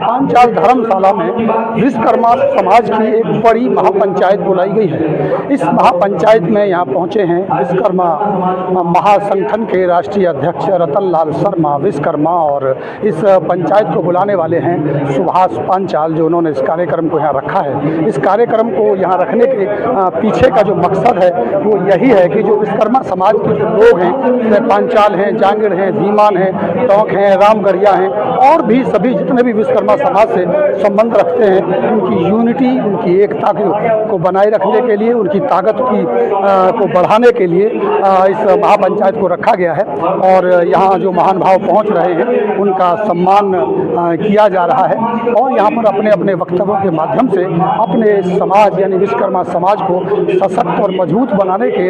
पांचाल धर्मशाला में विश्वकर्मा समाज की एक बड़ी महापंचायत बुलाई गई है। इस महापंचायत में यहाँ पहुँचे हैं विश्वकर्मा महासंगठन के राष्ट्रीय अध्यक्ष रतन लाल शर्मा विश्वकर्मा, और इस पंचायत को बुलाने वाले हैं सुभाष पांचाल, जो उन्होंने इस कार्यक्रम को यहाँ रखा है। इस कार्यक्रम को यहाँ रखने के पीछे का जो मकसद है वो यही है कि जो विश्वकर्मा समाज के जो लोग हैं, पांचाल हैं, जांगड़ हैं, धीमान हैं, टोंक हैं, रामगढ़िया हैं और भी सभी जितने भी विश्वकर्मा समाज से संबंध रखते हैं, उनकी यूनिटी, उनकी एकता को बनाए रखने के लिए, उनकी ताकत को बढ़ाने के लिए इस महापंचायत को रखा गया है। और यहाँ जो महान भाव पहुँच रहे हैं उनका सम्मान किया जा रहा है और यहाँ पर अपने अपने वक्तव्यों के माध्यम से अपने समाज यानी विश्वकर्मा समाज को सशक्त और मजबूत बनाने के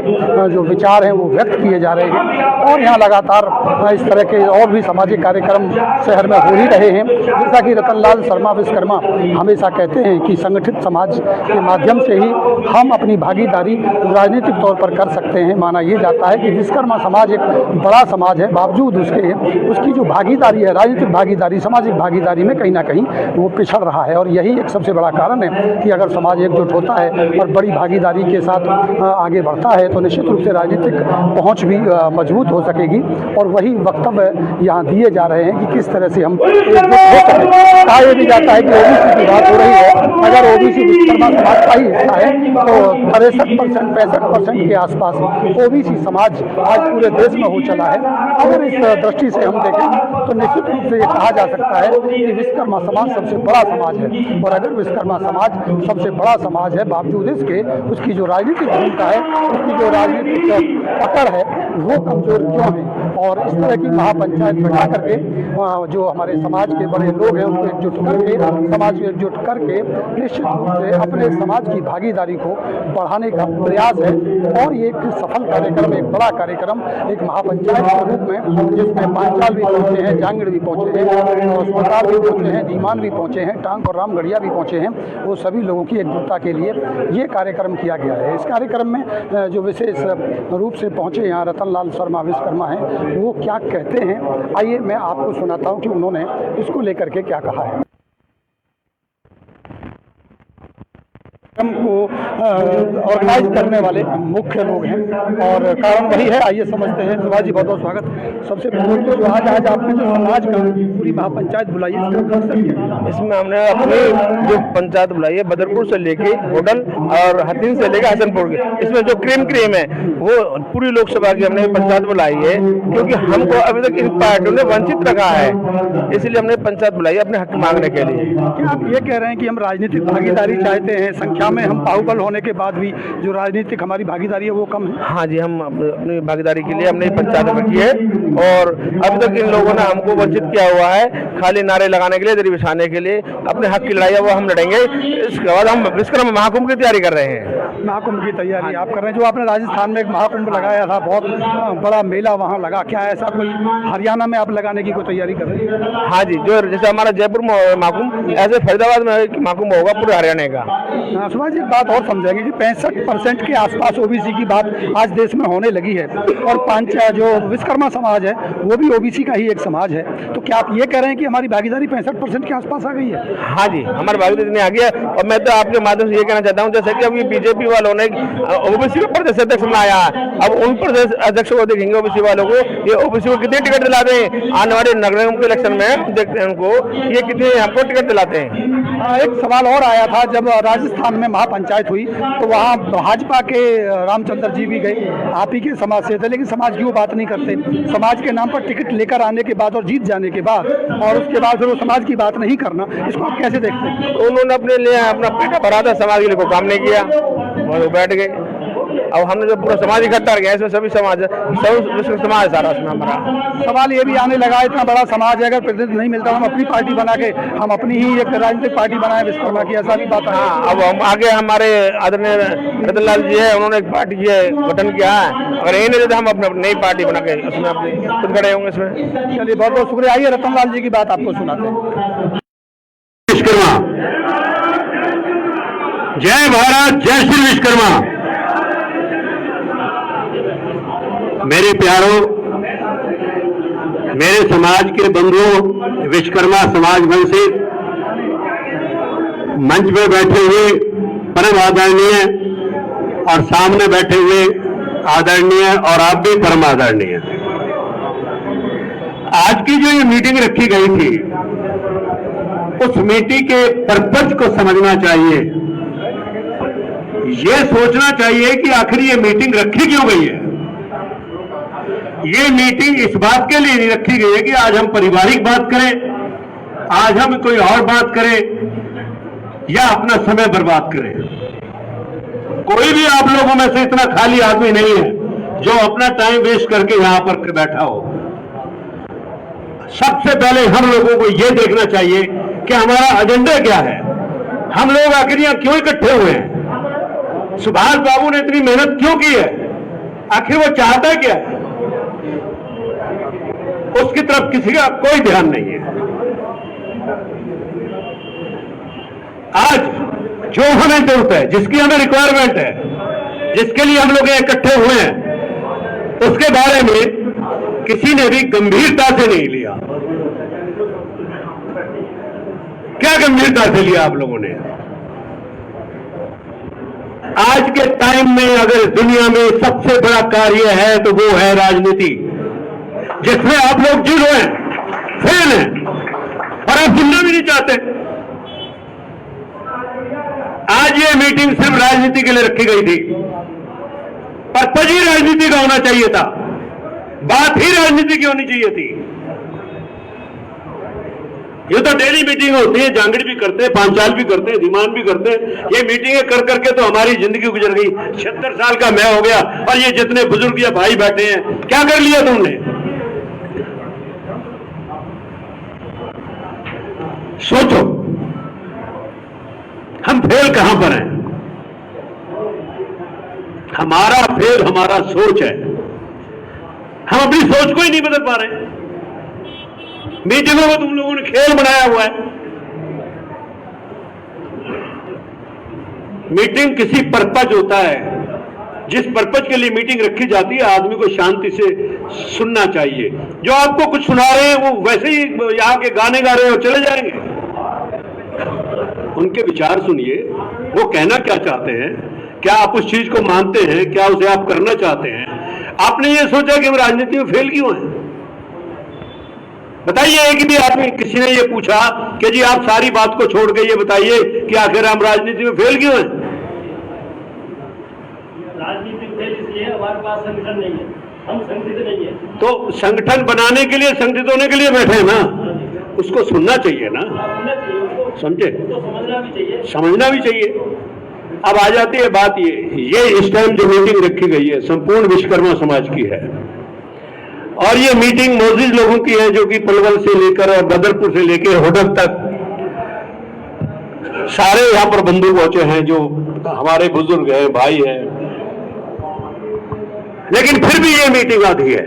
जो विचार हैं वो व्यक्त किए जा रहे हैं। और यहाँ लगातार इस तरह के और भी सामाजिक कार्यक्रम शहर में हो ही रहे हैं। जैसा कि रतन लाल शर्मा विश्वकर्मा हमेशा कहते हैं कि संगठित समाज के माध्यम से ही हम अपनी भागीदारी राजनीतिक तौर पर कर सकते हैं। माना ये जाता है कि विश्वकर्मा समाज एक बड़ा समाज है, बावजूद उसकी जो भागीदारी है, राजनीतिक भागीदारी, सामाजिक भागीदारी में कहीं ना कहीं वो पिछड़ रहा है। और यही एक सबसे बड़ा कारण है कि अगर समाज एकजुट होता है और बड़ी भागीदारी के साथ आगे बढ़ता है तो निश्चित रूप से राजनीतिक पहुंच भी मजबूत हो सकेगी। और वही वक्तव्य यहाँ दिए जा रहे हैं कि किस तरह से हम एकजुट हो सकें। कहा यह भी जाता है कि ओबीसी की बात हो रही है, अगर ओबीसी विश्वकर्मा समाज का ही हिस्सा है तो 63% के आसपास ओबीसी समाज आज पूरे देश में हो चला है। अगर इस दृष्टि से हम देखें तो निश्चित रूप से ये कहा जा सकता है कि विश्वकर्मा समाज सबसे बड़ा समाज है। और अगर विश्वकर्मा समाज सबसे बड़ा समाज है, बावजूद इसके उसकी जो राजनीतिक भूमिका है, उसकी जो राजनीतिक पकड़ है वो कमजोर क्यों है। और इस तरह की महापंचायत बैठा करके जो हमारे समाज के बड़े लोग हैं उनको एकजुट करके, समाज को एकजुट करके निश्चित रूप से अपने समाज की भागीदारी को बढ़ाने का प्रयास है। और ये एक सफल कार्यक्रम, एक बड़ा कार्यक्रम, एक महापंचायत के रूप में जिसमें पांचाल भी पहुँचे हैं, जांगड़ भी पहुँचे हैं, अस्पताल भी पहुँचे हैं, धीमान भी पहुँचे हैं, टांग और रामगढ़िया भी पहुँचे हैं, वो सभी लोगों की एकजुटता के लिए ये कार्यक्रम किया गया है। इस कार्यक्रम में जो विशेष रूप से पहुँचे यहाँ रतन लाल शर्मा विश्वकर्मा हैं, वो क्या कहते हैं आइए मैं आपको सुनाता हूँ कि उन्होंने इसको लेकर के क्या कहा है। को ऑर्गेनाइज करने वाले मुख्य लोग हैं और कारण वही है, आइए समझते हैं। शिवाजी जी बहुत बहुत स्वागत। सबसे पहले तो जो आज आपने जो समाज का पूरी महापंचायत बुलाई है इसमें हमने अपनी जो पंचायत बुलाई है बदरपुर से लेके होडल और हथीन से लेके हसनपुर के, इसमें जो क्रीम है वो पूरी लोकसभा की हमने पंचायत बुलाई है क्योंकि हमको अभी तक इन पार्टियों ने वंचित रखा है, इसलिए हमने पंचायत बुलाई है अपने हक मांगने के लिए। क्या आप ये कह रहे हैं कि हम राजनीतिक भागीदारी चाहते हैं, संख्या में हम बाहुबल होने के बाद भी जो राजनीतिक हमारी भागीदारी है वो कम है? हाँ जी, हम अपनी भागीदारी के लिए हमने पंचायत रखी है और अभी तक इन लोगों ने हमको वंचित किया हुआ है। खाली नारे लगाने के लिए, दरी बिछाने के लिए, अपने हक की लड़ाई है वो हम लड़ेंगे। इसके बाद हम विश्वकर्मा महाकुंभ की तैयारी कर रहे हैं। महाकुंभ की तैयारी आप कर रहे हैं? जो आपने राजस्थान में एक महाकुंभ लगाया था, बहुत बड़ा मेला वहाँ लगा, क्या ऐसा कोई हरियाणा में आप लगाने की कोई तैयारी कर रहे हैं? हाँ जी, जो जैसे हमारा जयपुर में महाकुंभ, ऐसे फरीदाबाद में महाकुंभ होगा पूरे हरियाणा का। सुभाष जी एक बात और समझेंगे कि 65% के आसपास ओबीसी की बात आज देश में होने लगी है और जो विश्वकर्मा समाज है वो भी ओबीसी का ही एक समाज है, तो क्या आप ये कह रहे हैं कि हमारी भागीदारी 65% के आसपास आ गई है? हाँ जी, हमारी भागीदारी इतनी आ गई है। और मैं तो आपके माध्यम से ये कहना चाहता हूँ, जैसे कि अभी बीजेपी वालों ने ओबीसी को प्रदेश अध्यक्ष बनाया है, अब उन प्रदेश अध्यक्ष को देखेंगे ओबीसी वालों को, ये ओबीसी को कितने टिकट दिलाते हैं आने वाले नगर निगम के इलेक्शन में, देखते हैं उनको ये कितने हमको टिकट दिलाते हैं। एक सवाल और आया था, जब राजस्थान में महापंचायत हुई तो वहाँ भाजपा के रामचंद्र जी भी गए, आप ही के समाज से थे, लेकिन समाज की वो बात नहीं करते। समाज के नाम पर टिकट लेकर आने के बाद और जीत जाने के बाद और उसके बाद फिर वो समाज की बात नहीं करना, इसको आप कैसे देखते हैं? उन्होंने अपने लिए अपना पेटा भरा था, समाज के लिए कोई काम नहीं किया, वो बैठ गए। अब हमने जो पूरा समाज इकट्ठा कर गया, इसमें सभी समाज सब समाज सारा उसमें हमारा। सवाल ये भी आने लगा, इतना बड़ा समाज है, अगर प्रतिनिधित्व नहीं मिलता हम अपनी पार्टी बना के हम अपनी ही एक राजनीतिक पार्टी बनाए विश्वकर्मा की, ऐसा भी बात है। हाँ, अब हम आगे हमारे आदरणीय रतन लाल जी है, उन्होंने एक पार्टी गठन किया है, अगर यही नहीं देते हम अपनी नई पार्टी बना के उसमें अपने खुद खड़े होंगे इसमें। चलिए बहुत बहुत शुक्रिया। आइए रतन लाल जी की बात आपको सुनाते हैं। विश्वकर्मा, जय भारत, जय श्री विश्वकर्मा। मेरे प्यारों, मेरे समाज के बंधुओं, विश्वकर्मा समाज वंशित मंच में बैठे हुए परम आदरणीय और सामने बैठे हुए आदरणीय और आप भी परम आदरणीय, आज की जो ये मीटिंग रखी गई थी उस मीटिंग के पर्पज को समझना चाहिए। ये सोचना चाहिए कि आखिर ये मीटिंग रखी क्यों गई है। ये मीटिंग इस बात के लिए नहीं रखी गई है कि आज हम पारिवारिक बात करें, आज हम कोई और बात करें या अपना समय बर्बाद करें। कोई भी आप लोगों में से इतना खाली आदमी नहीं है जो अपना टाइम वेस्ट करके यहां पर बैठा हो। सबसे पहले हम लोगों को यह देखना चाहिए कि हमारा एजेंडा क्या है, हम लोग आखिर यहां क्यों इकट्ठे हुए हैं, सुभाष बाबू ने इतनी मेहनत क्यों की है, आखिर वो चाहता क्या है, उसकी तरफ किसी का कोई ध्यान नहीं है। आज जो हमें जरूरत है, जिसकी हमें रिक्वायरमेंट है, जिसके लिए हम लोग इकट्ठे हुए हैं, उसके बारे में किसी ने भी गंभीरता से नहीं लिया। क्या गंभीरता से लिया आप लोगों ने? आज के टाइम में अगर दुनिया में सबसे बड़ा कार्य है तो वो है राजनीति, जिसमें आप लोग जीरो हैं, फेल हैं और आप सुनना भी नहीं चाहते। आज ये मीटिंग सिर्फ राजनीति के लिए रखी गई थी, पर्पज ही राजनीति का होना चाहिए था, बात ही राजनीति की होनी चाहिए थी। ये तो डेली मीटिंग होती है, जांगड़ी भी करते हैं, पांचाल भी करते हैं, दीमान भी करते हैं। ये मीटिंगें कर करके तो हमारी जिंदगी गुजर गई। 76 साल का मैं हो गया और ये जितने बुजुर्ग या भाई बैठे हैं, क्या कर लिया तुमने? सोचो, हम फेल कहां पर हैं? हमारा फेल हमारा सोच है। हम अपनी सोच को ही नहीं बदल पा रहे। मीटिंगों को तुम लोगों ने खेल बनाया हुआ है। मीटिंग किसी पर्पज होता है, जिस पर्पज के लिए मीटिंग रखी जाती है आदमी को शांति से सुनना चाहिए। जो आपको कुछ सुना रहे हैं वो वैसे ही यहाँ के गाने गा रहे हो चले जाएंगे। उनके विचार सुनिए, वो कहना क्या चाहते हैं, क्या आप उस चीज को मानते हैं, क्या उसे आप करना चाहते हैं। आपने ये सोचा कि हम राजनीति में फेल क्यों हैं? बताइए, एक भी आदमी किसी ने ये पूछा कि जी आप सारी बात को छोड़ के ये बताइए कि आखिर हम राजनीति में फेल क्यों हैं? राजनीति फेल इसलिए हमारे पास संगठन नहीं है, हम संगठित नहीं है। तो संगठन बनाने के लिए, संगठित होने के लिए बैठे हैं ना, उसको सुनना चाहिए ना, समझे? समझना भी चाहिए, समझना भी चाहिए। अब आ जाती है बात ये इस टाइम जो मीटिंग रखी गई है संपूर्ण विश्वकर्मा समाज की है और ये मीटिंग मोजिज लोगों की है जो कि पलवल से लेकर और बदरपुर से लेकर होडल तक सारे यहां पर बंधु पहुंचे हैं, जो हमारे बुजुर्ग हैं, भाई हैं। लेकिन फिर भी ये मीटिंग आती है।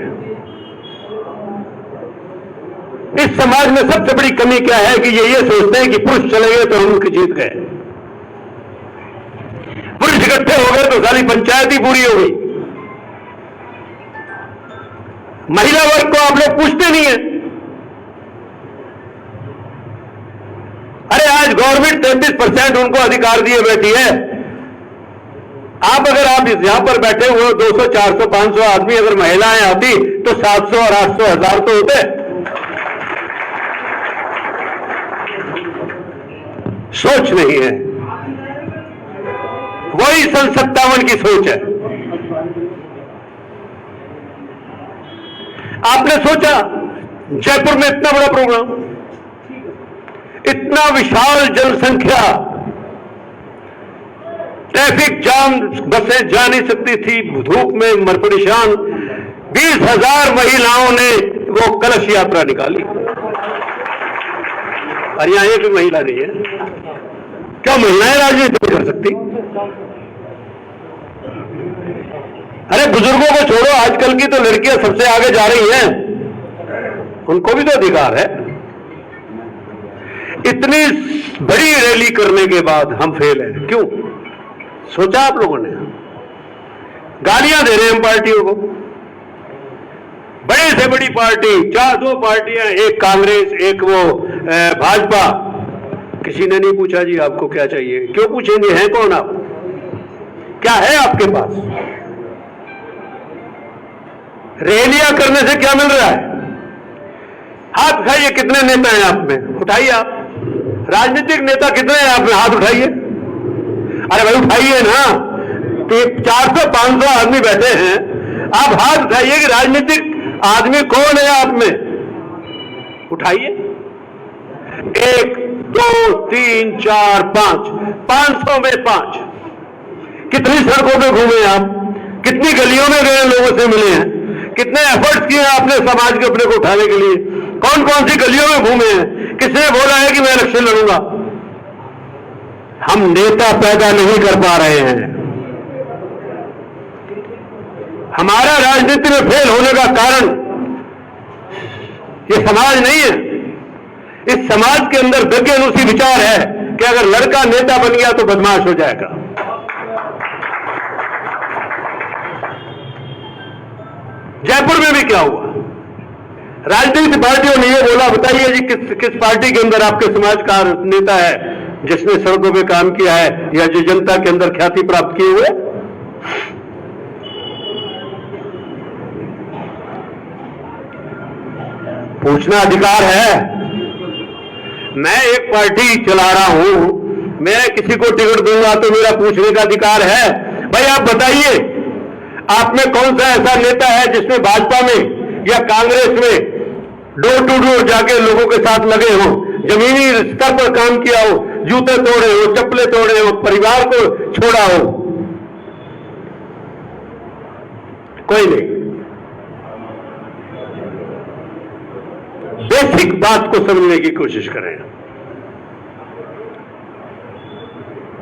इस समाज में सबसे बड़ी कमी क्या है कि ये सोचते हैं कि पुरुष चले गए तो हम उनकी जीत गए, पुरुष इकट्ठे हो गए तो सारी पंचायत ही पूरी हो गई। महिला वर्ग को आप लोग पूछते नहीं है। अरे आज गवर्नमेंट 33% उनको अधिकार दिए बैठी है। आप यहां पर बैठे हुए 200, 400, 500 आदमी अगर महिलाएं आती तो 700 और 800 हजार तो होते। सोच नहीं है, वही सन 57 की सोच है। आपने सोचा जयपुर में इतना बड़ा प्रोग्राम, इतना विशाल जनसंख्या, ट्रैफिक जाम, बसें जा नहीं सकती थी, धूप में मरपरेशान, 20,000 महिलाओं ने वो कलश यात्रा निकाली। और यहां एक भी महिला नहीं है। क्या महिलाएं राजनीति कर सकती? अरे बुजुर्गों को छोड़ो, आजकल की तो लड़कियां सबसे आगे जा रही हैं, उनको भी तो अधिकार है। इतनी बड़ी रैली करने के बाद हम फेल हैं, क्यों? सोचा आप लोगों ने? गालियां दे रहे हैं हम पार्टियों को, बड़े से बड़ी पार्टी, 2 पार्टियां, एक कांग्रेस एक वो भाजपा, किसी ने नहीं पूछा जी आपको क्या चाहिए, क्यों पूछेंगे, हैं कौन आप, क्या है आपके पास? रैलियां करने से क्या मिल रहा है? हाथ उठाइए, कितने नेता हैं आप में, उठाइए आप। राजनीतिक नेता कितने हैं आप में, हाथ उठाइए। अरे भाई उठाइए ना, 400-500 आदमी बैठे हैं, आप हाथ उठाइए कि राजनीतिक आदमी कौन है आप में, उठाइए। 1 2 3 4 5, 500 में 5। कितनी सड़कों पे घूमे आप, कितनी गलियों में गए, लोगों से मिले हैं, कितने एफर्ट्स किए आपने समाज के अपने को उठाने के लिए, कौन कौन सी गलियों में घूमे हैं, किसने बोला है कि मैं इलेक्शन लड़ूंगा? हम नेता पैदा नहीं कर पा रहे हैं। हमारा राजनीति में फेल होने का कारण ये समाज नहीं है। इस समाज के अंदर दज्ञानुसी विचार है कि अगर लड़का नेता बन गया तो बदमाश हो जाएगा। जयपुर में भी क्या हुआ, राजनीतिक पार्टियों ने ये बोला, बताइए जी किस पार्टी के अंदर आपके समाज का नेता है जिसने सड़कों पे काम किया है या जो जनता के अंदर ख्याति प्राप्त किए हुए? पूछना अधिकार है। मैं एक पार्टी चला रहा हूं, मैं किसी को टिकट दूंगा तो मेरा पूछने का अधिकार है। भाई आप बताइए, आप में कौन सा ऐसा नेता है जिसने भाजपा में या कांग्रेस में डोर टू डोर जाके लोगों के साथ लगे हो, जमीनी स्तर पर काम किया हो, जूते तोड़े हो, चप्पलें तोड़े हो, परिवार को छोड़ा हो? कोई नहीं। बेसिक बात को समझने की कोशिश करें।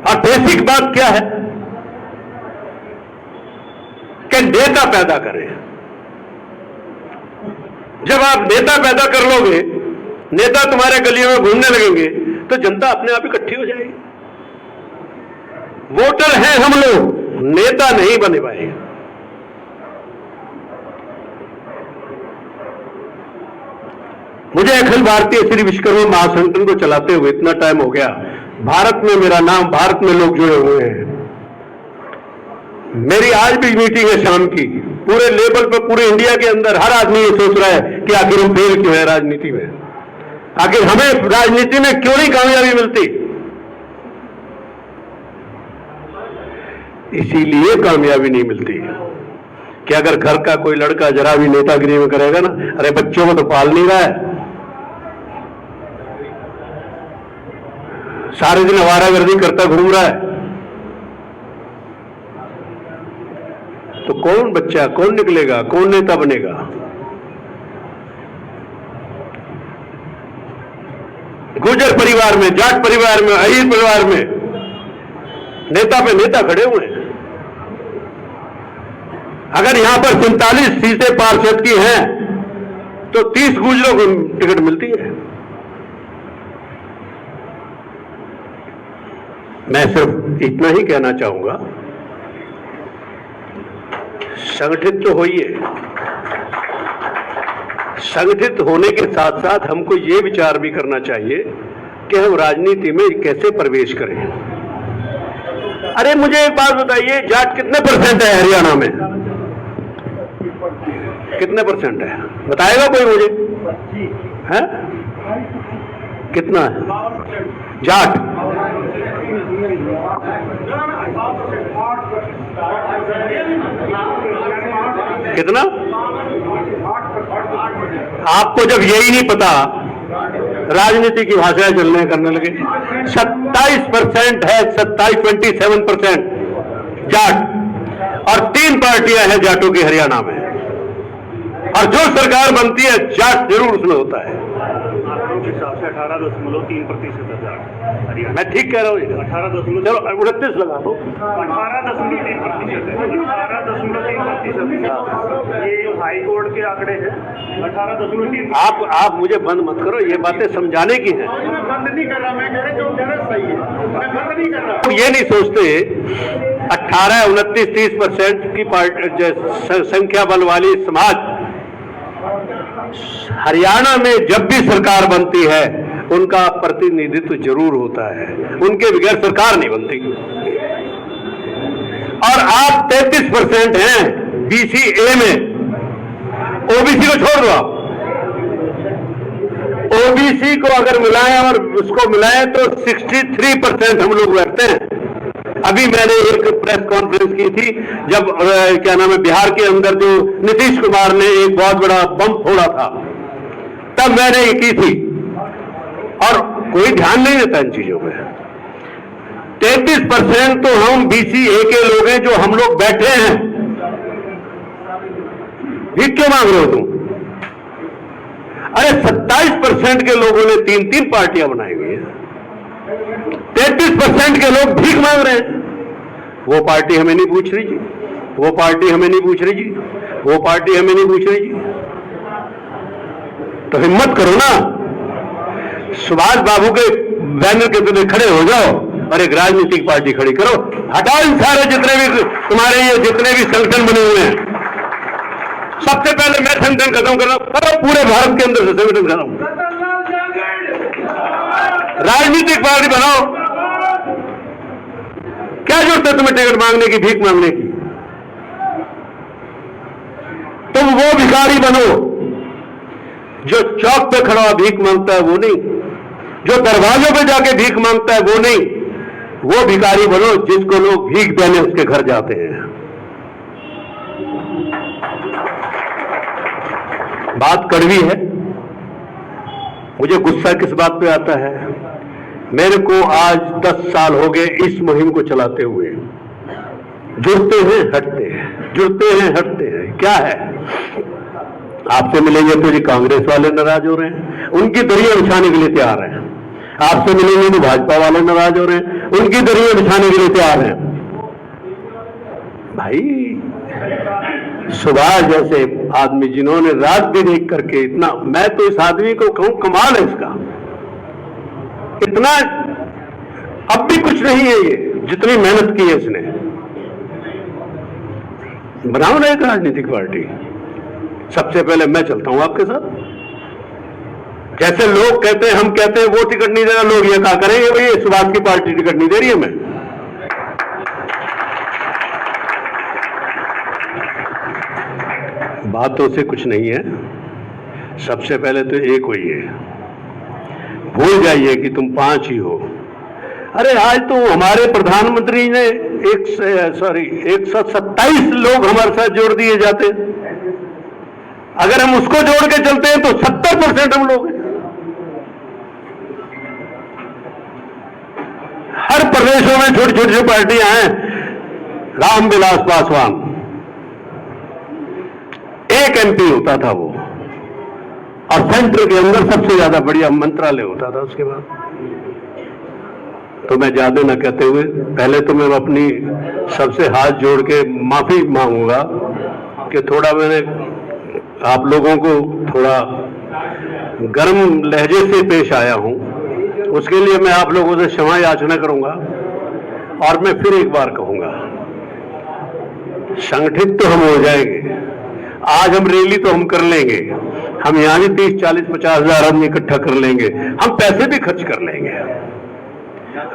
और बेसिक बात क्या है कि नेता पैदा करें। जब आप नेता पैदा कर लोगे, नेता तुम्हारे गलियों में घूमने लगेंगे, तो जनता अपने आप इकट्ठी हो जाएगी। वोटर हैं हम लोग, नेता नहीं बने पाएंगे। मुझे अखिल भारतीय श्री विश्वकर्मा महासंगठन को चलाते हुए इतना टाइम हो गया, भारत में मेरा नाम, भारत में लोग जुड़े हुए हैं। मेरी आज भी मीटिंग है शाम की, पूरे लेवल पर, पूरे इंडिया के अंदर हर आदमी ये सोच रहा है कि आखिर हम फेल क्यों है राजनीति में, आखिर हमें राजनीति में क्यों नहीं कामयाबी मिलती। इसीलिए कामयाबी नहीं मिलती कि अगर घर का कोई लड़का जरा भी नेतागिरी में करेगा ना, अरे बच्चों को तो पाल नहीं रहा है, सारे दिन आवारागर्दी करता घूम रहा है, तो कौन बच्चा, कौन निकलेगा, कौन नेता बनेगा? गुर्जर परिवार में, जाट परिवार में, अहीर परिवार में नेता पे नेता खड़े हुए हैं। अगर यहां पर 47 सीटें पार्षद की हैं तो 30 गुर्जरों को टिकट मिलती है। मैं सिर्फ इतना ही कहना चाहूंगा, संगठित तो होइए। संगठित होने के साथ साथ हमको ये विचार भी करना चाहिए कि हम राजनीति में कैसे प्रवेश करें। अरे मुझे एक बात बताइए, जाट कितने % है हरियाणा में? कितने % है, बताएगा कोई मुझे? है कितना है जाट? कितना? आपको जब यही नहीं पता, राजनीति की भाषाएं चलने करने लगे। 27% है, 27% जाट, और 3 पार्टियां हैं जाटों की हरियाणा में, और जो सरकार बनती है जाट जरूर उसमें होता है। हिसाब से 18.3% है जाट हरियाणा। मैं ठीक कह रहा हूँ? 18.29 लगा दो। 18.3% है, 18.3%। ये हाई कोर्ट के आंकड़े हैं, 18.3%। आप मुझे बंद मत करो, ये बातें समझाने की हैं। मैं बंद नहीं कर रहा, मैं कह रहा हूँ सही है, मैं बंद नहीं कर रहा। ये नहीं सोचते 18, 29, 30% की संख्या बल वाली समाज हरियाणा में जब भी सरकार बनती है उनका प्रतिनिधित्व जरूर होता है, उनके बगैर सरकार नहीं बनती। और आप 33% हैं BCA में, OBC को छोड़ दो आप, OBC को अगर मिलाएं और उसको मिलाएं तो 63% हम लोग बैठते हैं। अभी मैंने एक प्रेस कॉन्फ्रेंस की थी जब क्या नाम है, बिहार के अंदर जो नीतीश कुमार ने एक बहुत बड़ा बम फोड़ा था, तब मैंने ये की थी, और कोई ध्यान नहीं देता इन चीजों पे। 33% तो हम BCA के लोग हैं जो हम लोग बैठे हैं। भीख क्यों मांग रहे हो तुम? अरे 27% के लोगों ने 3-3 पार्टियां बनाई हुई है, 33% के लोग भीख मांग रहे हैं। वो पार्टी हमें नहीं पूछ रही जी, वो पार्टी हमें नहीं पूछ रही जी, वो पार्टी हमें नहीं पूछ रही जी। तो हिम्मत करो ना, सुभाष बाबू के बैनर के तले खड़े हो जाओ और एक राजनीतिक पार्टी खड़ी करो। हटाओ इन सारे जितने भी तुम्हारे ये जितने भी संगठन बने हुए हैं। सबसे पहले मैं संगठन खत्म कर रहा हूं, करो पूरे भारत के अंदर से संगठन खत्म, राजनीतिक पार्टी बनाओ। क्या जरूरत है तुम्हें टिकट मांगने की, भीख मांगने की? तुम वो भिखारी बनो जो चौक पे खड़ा भीख मांगता है, वो नहीं। जो दरवाजों पे जाके भीख मांगता है, वो नहीं। वो भिखारी बनो जिसको लोग भीख देने उसके घर जाते हैं। बात कड़वी है, मुझे गुस्सा किस बात पे आता है? मेरे को आज 10 साल हो गए इस मुहिम को चलाते हुए। जुड़ते हैं हटते हैं, जुड़ते हैं हटते हैं। क्या है? आपसे मिलेंगे तो जी कांग्रेस वाले नाराज हो रहे हैं, उनकी दरिया बिछाने के लिए तैयार हैं। आपसे मिलेंगे तो भाजपा वाले नाराज हो रहे हैं, उनकी दरिया बिछाने के लिए तैयार हैं। भाई सुभाष जैसे आदमी जिन्होंने रात दिन एक करके इतना, मैं तो इस आदमी को कहूं कमाल है इसका, इतना अब भी कुछ नहीं है ये, जितनी मेहनत की है इसने। बनाओ ना एक राजनीतिक पार्टी। सबसे पहले मैं चलता हूं आपके साथ। जैसे लोग कहते हैं, हम कहते हैं वो टिकट नहीं दे रहा, लोग ये कहा करेंगे भाई सुभाष की पार्टी टिकट नहीं दे रही है। मैं बातों से कुछ नहीं है, सबसे पहले तो एक होइए, भूल जाइए कि तुम 5 ही हो। अरे आज तो हमारे प्रधानमंत्री ने 127 लोग हमारे साथ जोड़ दिए जाते हैं। अगर हम उसको जोड़ के चलते हैं तो 70% हम लोग हैं। हर प्रदेशों में छोटी छोटी पार्टियां हैं। रामविलास पासवान एक MP होता था वो, और सेंटर के अंदर सबसे ज्यादा बढ़िया मंत्रालय होता था उसके बाद। तो मैं ज्यादा न कहते हुए पहले तो मैं अपनी सबसे हाथ जोड़ के माफी मांगूंगा कि थोड़ा मैंने आप लोगों को थोड़ा गर्म लहजे से पेश आया हूं, उसके लिए मैं आप लोगों से क्षमा याचना करूंगा। और मैं फिर एक बार कहूंगा, संगठित तो हम हो जाएंगे। आज हम रैली तो हम कर लेंगे, हम यहां भी 30, 40, 50 हजार आदमी इकट्ठा कर लेंगे, हम पैसे भी खर्च कर लेंगे।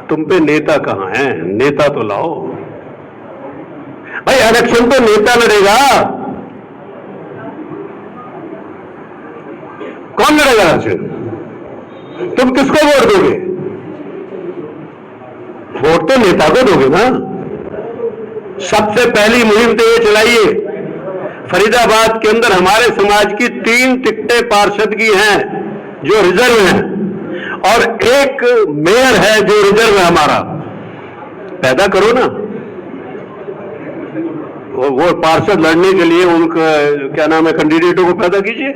तुम पे नेता कहां है? नेता तो लाओ भाई। इलेक्शन तो नेता लड़ेगा, कौन लड़ेगा इलेक्शन? तुम किसको वोट दोगे? वोट तो नेता को दोगे ना। सबसे पहली मुहिम तो ये चलाइए, फरीदाबाद के अंदर हमारे समाज की 3 टिकटें पार्षद की हैं जो रिजर्व हैं, और एक मेयर है जो रिजर्व है हमारा। पैदा करो ना वो पार्षद लड़ने के लिए, उनका क्या नाम है, कैंडिडेटों को पैदा कीजिए।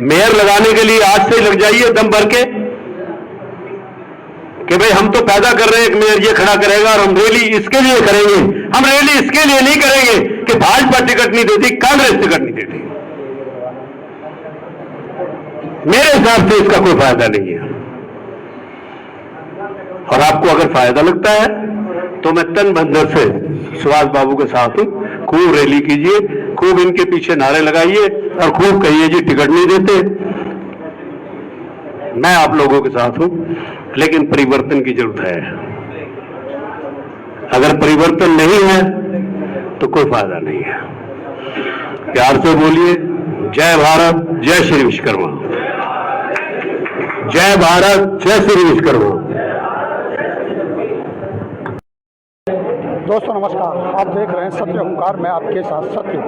मेयर लगाने के लिए आज से लग जाइए दम भर के कि भाई हम तो पैदा कर रहे हैं, एक मेयर ये खड़ा करेगा और हम रैली इसके लिए करेंगे। हम रैली इसके लिए नहीं करेंगे कि भाजपा टिकट नहीं देती, कांग्रेस टिकट नहीं देती। मेरे हिसाब से इसका कोई फायदा नहीं है। और आपको अगर फायदा लगता है तो मैं तन बंधन से सुभाष बाबू के साथ हूं। खूब रैली कीजिए, खूब इनके पीछे नारे लगाइए और खूब कहिए जी टिकट नहीं देते। मैं आप लोगों के साथ हूं, लेकिन परिवर्तन की जरूरत है। अगर परिवर्तन नहीं है तो कोई फायदा नहीं है। प्यार से बोलिए, जय भारत, जय श्री विश्वकर्मा। जय भारत, जय श्री विश्वकर्मा। दोस्तों नमस्कार, आप देख रहे हैं सत्य हुंकार, मैं आपके साथ सत्य।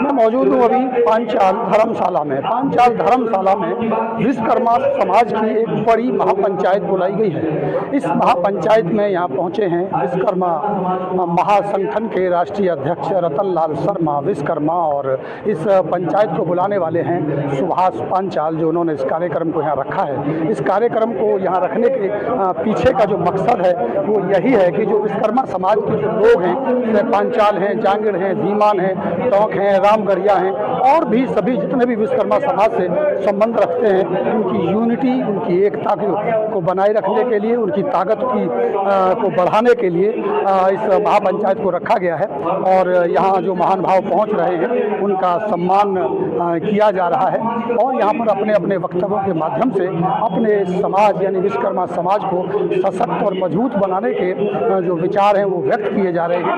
मैं मौजूद हूँ अभी पांचाल धर्मशाला में। पांचाल धर्मशाला में विश्वकर्मा समाज की एक बड़ी महापंचायत बुलाई गई है। इस महापंचायत में यहाँ पहुँचे हैं विश्वकर्मा महासंगठन के राष्ट्रीय अध्यक्ष रतन लाल शर्मा विश्वकर्मा, और इस पंचायत को बुलाने वाले हैं सुभाष पांचाल, जो उन्होंने इस कार्यक्रम को यहाँ रखा है। इस कार्यक्रम को यहाँ रखने के पीछे का जो मकसद है वो यही है कि जो विश्वकर्मा समाज के जो लोग हैं, पांचाल हैं, जांगड़ हैं, धीमान हैं, टोंक हैं, रामगढ़िया हैं, और भी सभी जितने भी विश्वकर्मा समाज से संबंध रखते हैं, उनकी यूनिटी, उनकी एकता को बनाए रखने के लिए, उनकी ताकत को बढ़ाने के लिए इस महापंचायत को रखा गया है। और यहाँ जो महान भाव पहुँच रहे हैं उनका सम्मान किया जा रहा है, और यहाँ पर अपने अपने वक्तव्यों के माध्यम से अपने समाज यानी विश्वकर्मा समाज को सशक्त और मजबूत बनाने के जो विचार हैं वो व्यक्त किए जा रहे हैं।